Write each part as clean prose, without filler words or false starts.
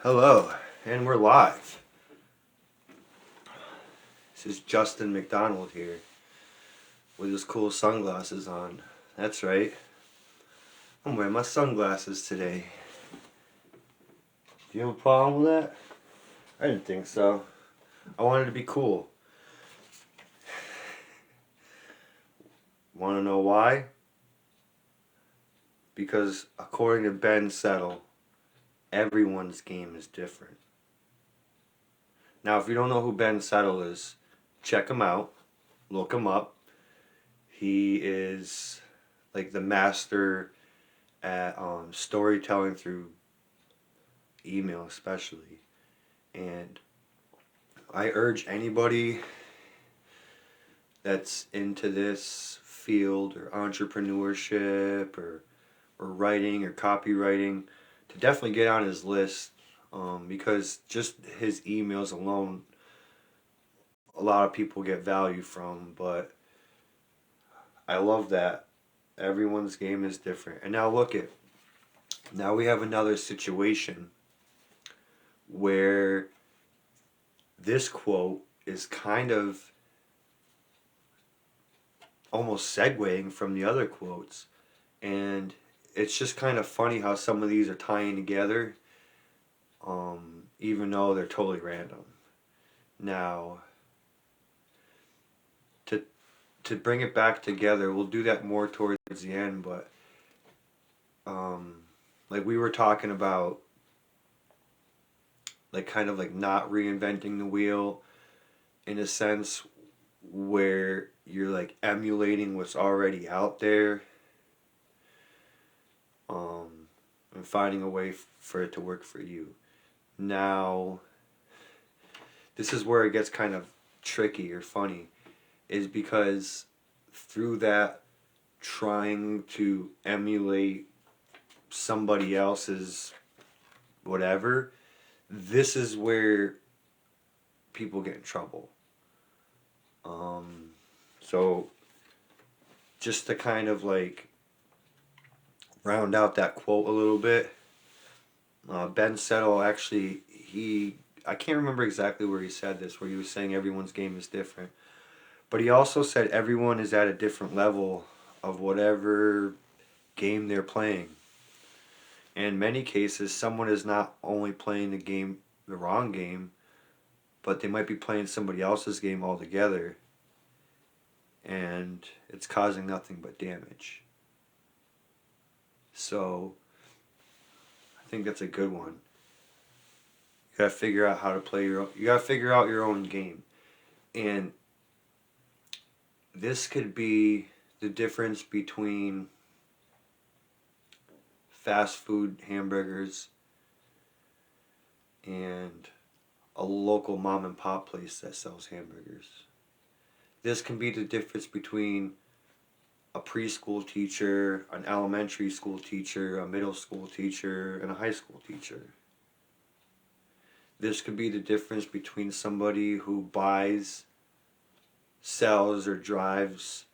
Hello, and we're live. This is Justin McDonald here with his cool sunglasses on. That's right. I'm wearing my sunglasses today. Do you have a problem with that? I didn't think so. I wanted to be cool. Want to know why? Because according to Ben Settle, everyone's game is different. Now, if you don't know who Ben Settle is, check him out. Look him up. He is like the master at storytelling through email, especially. And I urge anybody that's into this field or entrepreneurship or writing or copywriting to definitely get on his list, because just his emails alone, a lot of people get value from. But I love that everyone's game is different. And now we have another situation where this quote is kind of almost segueing from the other quotes, and it's just kind of funny how some of these are tying together, even though they're totally random. Now, to bring it back together, we'll do that more towards the end, but like we were talking about, like kind of like not reinventing the wheel in a sense where you're like emulating what's already out there, and finding a way for it to work for you. Now, this is where it gets kind of tricky or funny, is because through that trying to emulate somebody else's whatever, this is where people get in trouble. So just to kind of like round out that quote a little bit, Ben Settle actually, I can't remember exactly where he said this, where he was saying everyone's game is different. But he also said everyone is at a different level of whatever game they're playing. In many cases, someone is not only playing the wrong game, but they might be playing somebody else's game altogether, and it's causing nothing but damage. So, I think that's a good one. You gotta figure out how to play you gotta figure out your own game. And this could be the difference between fast food hamburgers and a local mom and pop place that sells hamburgers. This can be the difference between a preschool teacher, an elementary school teacher, a middle school teacher, and a high school teacher. This could be the difference between somebody who buys, sells, or drives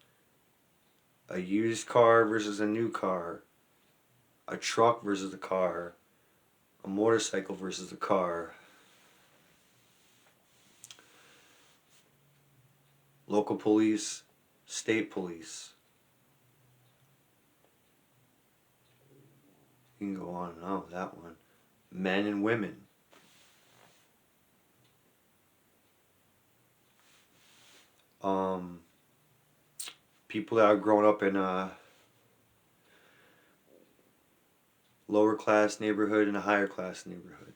a used car versus a new car, a truck versus a car, a motorcycle versus a car, local police, state police. You can go on and on with that one. Men and women. People that are growing up in a lower class neighborhood and a higher class neighborhood.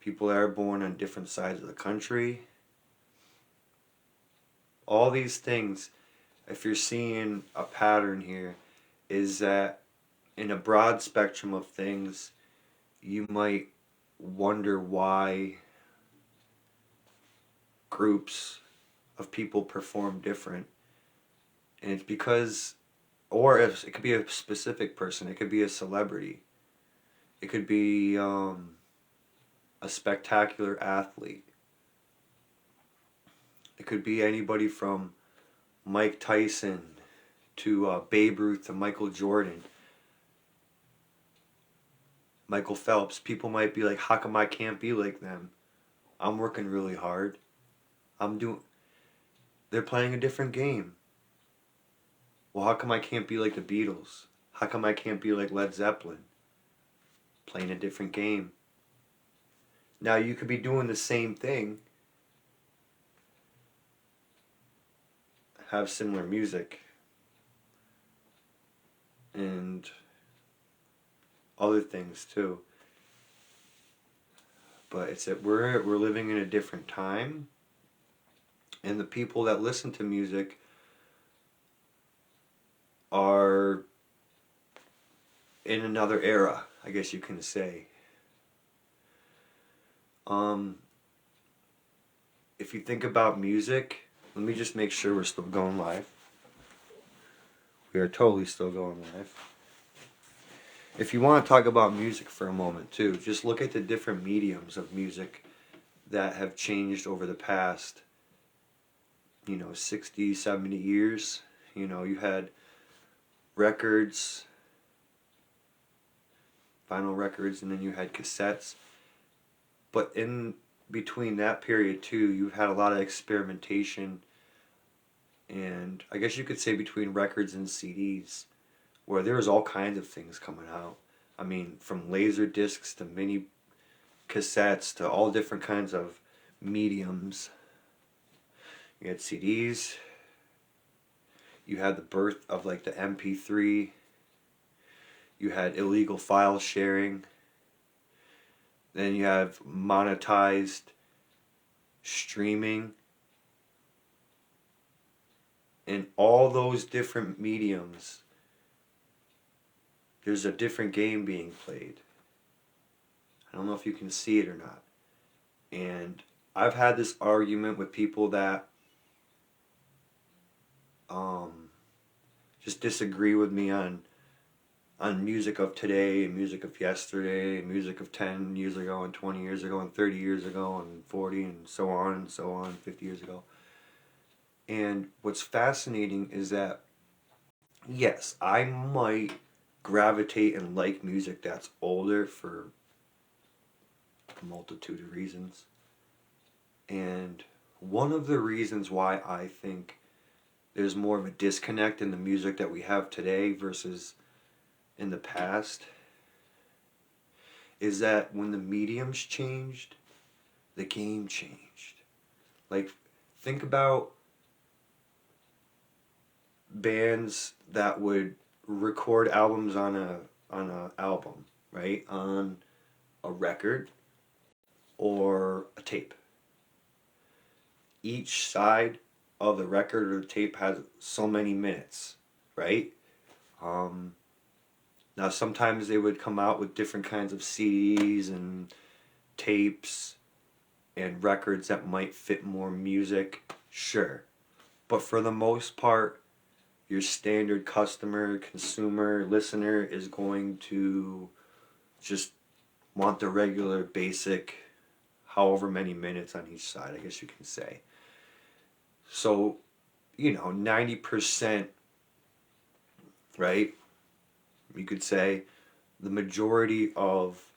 People that are born on different sides of the country. All these things, if you're seeing a pattern here, is that in a broad spectrum of things, you might wonder why groups of people perform different. And it's because, or if, it could be a specific person, it could be a celebrity, it could be a spectacular athlete, it could be anybody from Mike Tyson to Babe Ruth to Michael Jordan. Michael Phelps, people might be like, how come I can't be like them? I'm working really hard. I'm doing, they're playing a different game. Well, how come I can't be like the Beatles? How come I can't be like Led Zeppelin? Playing a different game. Now you could be doing the same thing, have similar music, and other things too. But it's that we're living in a different time, and the people that listen to music are in another era, I guess you can say. Um, if you think about music, let me just make sure we're still going live. We are totally still going live. If you want to talk about music for a moment too, just look at the different mediums of music that have changed over the past, 60, 70 years. You had records, vinyl records, and then you had cassettes. But in between that period too, you've had a lot of experimentation, and I guess you could say between records and CDs, where there was all kinds of things coming out. I mean, from laser discs to mini cassettes to all different kinds of mediums. You had CDs. You had the birth of like the MP3. You had illegal file sharing. Then you have monetized streaming. And all those different mediums, there's a different game being played. I don't know if you can see it or not. And I've had this argument with people that just disagree with me on music of today and music of yesterday and music of 10 years ago and 20 years ago and 30 years ago and 40 and so on, 50 years ago. And what's fascinating is that, yes, I might gravitate and like music that's older for a multitude of reasons. And one of the reasons why I think there's more of a disconnect in the music that we have today versus in the past is that when the mediums changed, the game changed. Like, think about bands that would record albums on a album, right? On a record or a tape. Each side of the record or the tape has so many minutes, right? Now sometimes they would come out with different kinds of CDs and tapes and records that might fit more music, sure. But for the most part, your standard customer, consumer, listener is going to just want the regular basic however many minutes on each side, I guess you can say. So, 90%, right? You could say the majority of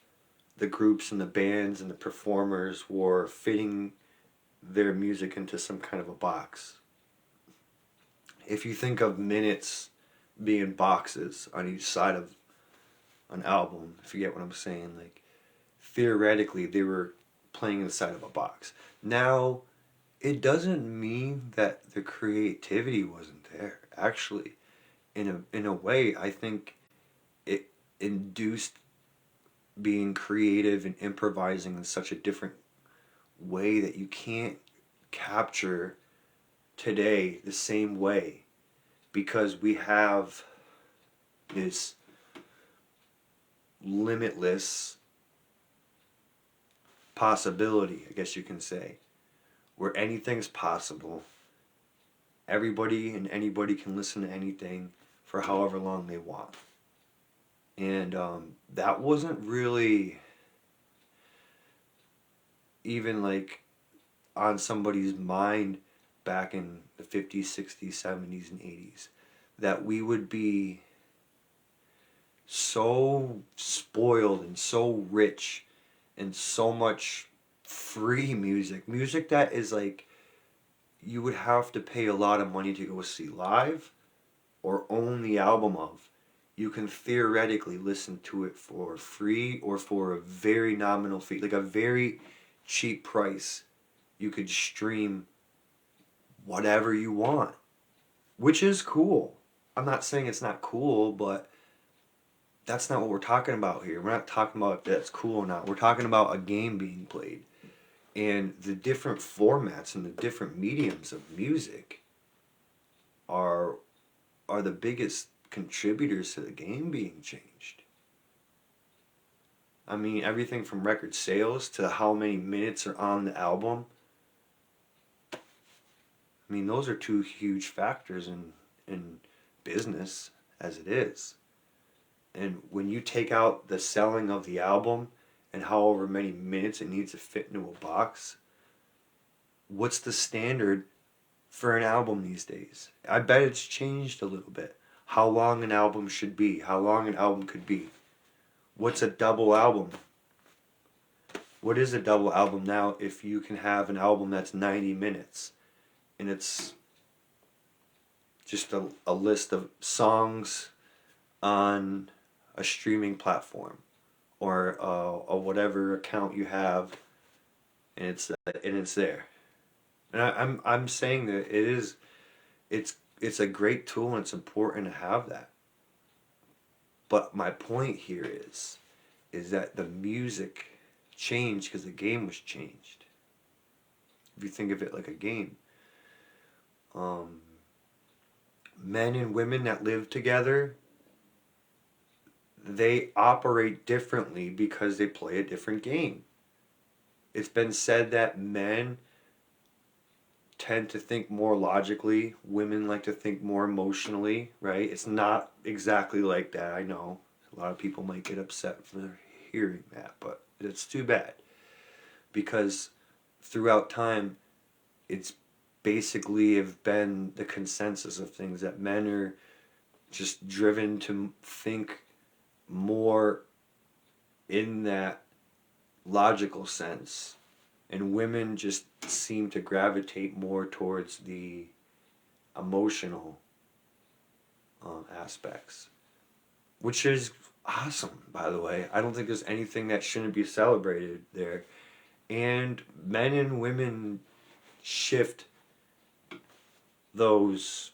the groups and the bands and the performers were fitting their music into some kind of a box. If you think of minutes being boxes on each side of an album, if you get what I'm saying, like theoretically they were playing inside of a box. Now, it doesn't mean that the creativity wasn't there. Actually, in a way, I think it induced being creative and improvising in such a different way that you can't capture today the same way, because we have this limitless possibility, I guess you can say, where anything's possible. Everybody and anybody can listen to anything for however long they want. And that wasn't really even like on somebody's mind back in the 50s, 60s, 70s, and 80s, that we would be so so spoiled and so rich and so much free music that is like you would have to pay a lot of money to go see live or own the album of. You can theoretically listen to it for free or for a very nominal fee, like a very cheap price. You could stream whatever you want, which is cool. I'm not saying it's not cool, but that's not what we're talking about here. We're not talking about if that's cool or not. We're talking about a game being played. And the different formats and the different mediums of music are the biggest contributors to the game being changed. I mean, everything from record sales to how many minutes are on the album. I mean, those are two huge factors in business as it is. And when you take out the selling of the album and however many minutes it needs to fit into a box, what's the standard for an album these days? I bet it's changed a little bit. How long an album should be, how long an album could be. What's a double album? What is a double album now if you can have an album that's 90 minutes and it's just a list of songs on a streaming platform or a whatever account you have, and it's there. And I'm saying that it's a great tool and it's important to have that. But my point here is that the music changed because the game was changed. If you think of it like a game, men and women that live together, they operate differently because they play a different game. It's been said that men tend to think more logically, women like to think more emotionally, right? It's not exactly like that, I know. A lot of people might get upset for hearing that, but it's too bad. Because throughout time, it's basically have been the consensus of things that men are just driven to think more in that logical sense, and women just seem to gravitate more towards the emotional aspects, which is awesome, by the way. I don't think there's anything that shouldn't be celebrated there. And men and women shift those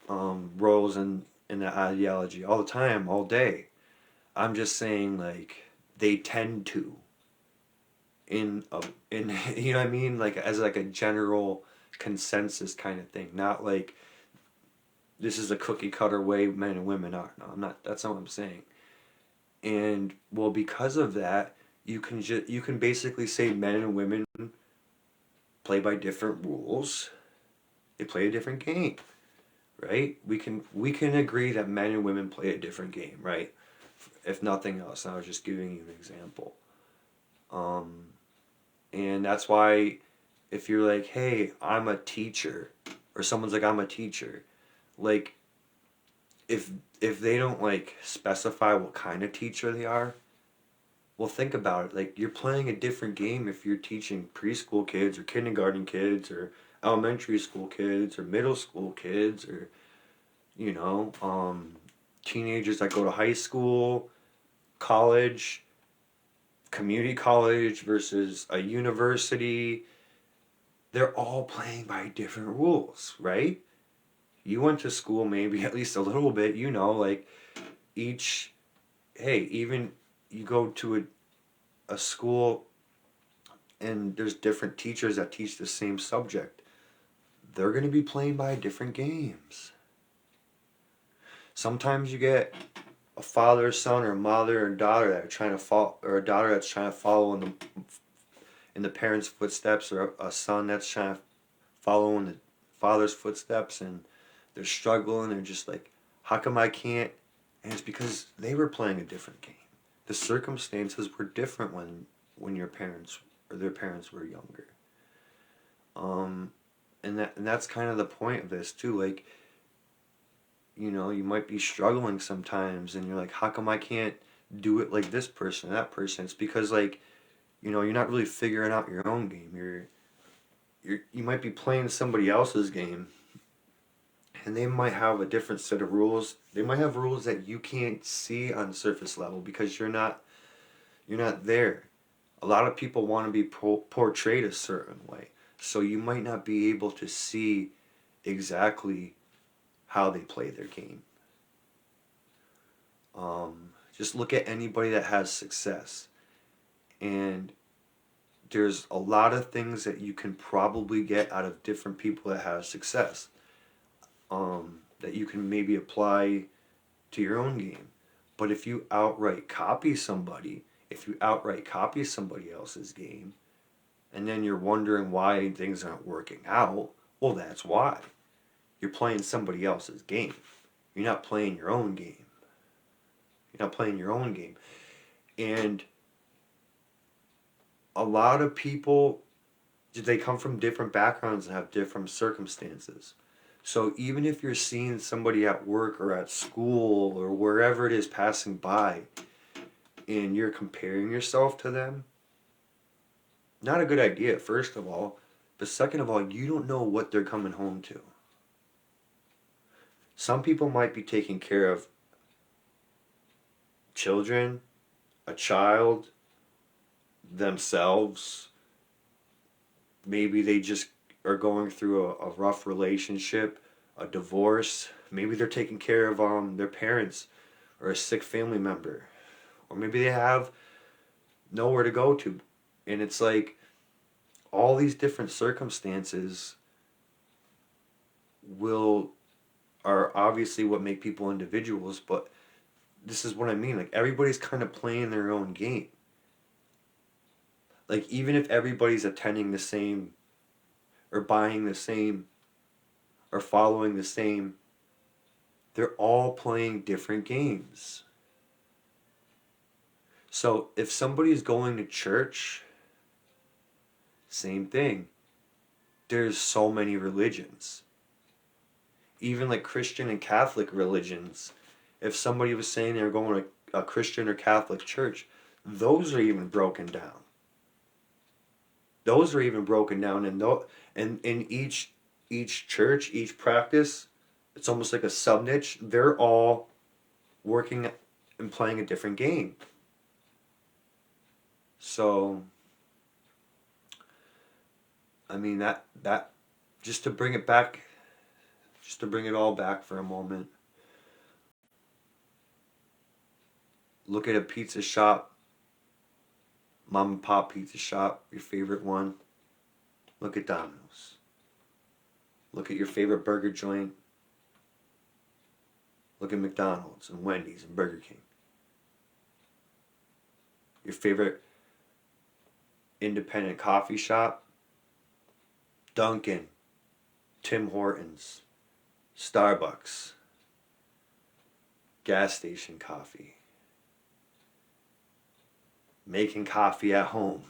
roles in the ideology all the time, all day. I'm just saying, like, they tend to in you know what I mean, like as like a general consensus kind of thing, not like this is a cookie cutter way men and women are. No, I'm not. That's not what I'm saying. And well, because of that, you can basically say men and women play by different rules. They play a different game, right? We can agree that men and women play a different game, right? If nothing else, I was just giving you an example. And that's why if you're like, hey, I'm a teacher, or someone's like, I'm a teacher, like if they don't like specify what kind of teacher they are, well, think about it. Like, you're playing a different game if you're teaching preschool kids or kindergarten kids or elementary school kids or middle school kids or you know, teenagers that go to high school, college, community college versus a university. They're all playing by different rules, right? You went to school maybe at least a little bit, you know, like each, hey, even you go to a school and there's different teachers that teach the same subject. They're going to be playing by different games. Sometimes you get a father, son, or mother, or daughter that are trying to follow, or a daughter that's trying to follow in the parents' footsteps, or a son that's trying to follow in the father's footsteps, and they're struggling. They're just like, how come I can't? And it's because they were playing a different game. The circumstances were different when your parents or their parents were younger. And that's kind of the point of this too. Like, you might be struggling sometimes, and you're like, how come I can't do it like this person or that person? It's because, like, you're not really figuring out your own game. You might be playing somebody else's game, and they might have a different set of rules. They might have rules that you can't see on surface level because you're not there. A lot of people want to be portrayed a certain way, so you might not be able to see exactly how they play their game. Just look at anybody that has success, and there's a lot of things that you can probably get out of different people that have success, that you can maybe apply to your own game. But if you outright copy somebody else's game, and then you're wondering why things aren't working out, well, that's why. You're playing somebody else's game. You're not playing your own game. You're not playing your own game. And a lot of people, they come from different backgrounds and have different circumstances. So even if you're seeing somebody at work or at school or wherever it is passing by, and you're comparing yourself to them, not a good idea, first of all. But second of all, you don't know what they're coming home to. Some people might be taking care of children, a child, themselves. Maybe they just are going through a rough relationship, a divorce. Maybe they're taking care of their parents or a sick family member. Or maybe they have nowhere to go to. And it's like all these different circumstances are obviously what make people individuals, but this is what I mean. Like, everybody's kind of playing their own game. Like, even if everybody's attending the same or buying the same or following the same, they're all playing different games. So if somebody's going to church, same thing. There's so many religions. Even like Christian and Catholic religions. If somebody was saying they were going to a Christian or Catholic church, those are even broken down. Those are even broken down, and in each church, each practice, it's almost like a sub niche. They're all working and playing a different game. So, I mean, that just to bring it back, just to bring it all back for a moment. Look at a pizza shop, mom and pop pizza shop, your favorite one. Look at Domino's. Look at your favorite burger joint. Look at McDonald's and Wendy's and Burger King. Your favorite independent coffee shop, Dunkin', Tim Hortons, Starbucks, gas station coffee, making coffee at home,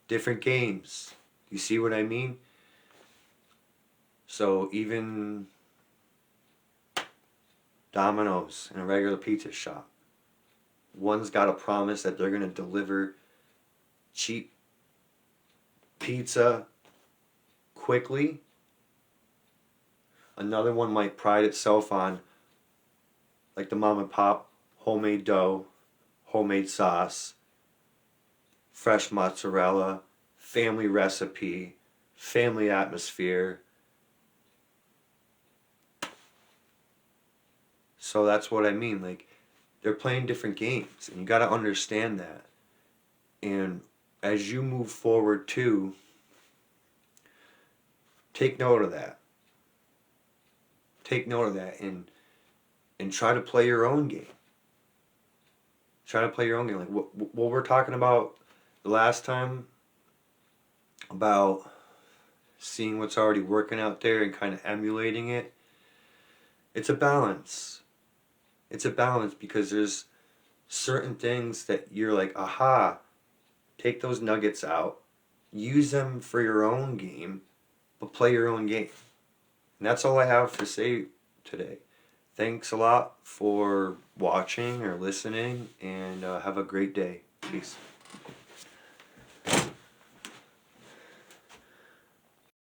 different games. You see what I mean? So even Domino's and a regular pizza shop, one's got a promise that they're going to deliver cheap pizza quickly. Another one might pride itself on, like the mom and pop, homemade dough, homemade sauce, fresh mozzarella, family recipe, family atmosphere. So that's what I mean. Like, they're playing different games, and you got to understand that. And as you move forward too, take note of that. Take note of that, and try to play your own game. Try to play your own game. Like what we're talking about the last time, about seeing what's already working out there and kind of emulating it. It's a balance. It's a balance, because there's certain things that you're like, aha, take those nuggets out, use them for your own game, but play your own game. And that's all I have to say today. Thanks a lot for watching or listening, and have a great day. Peace.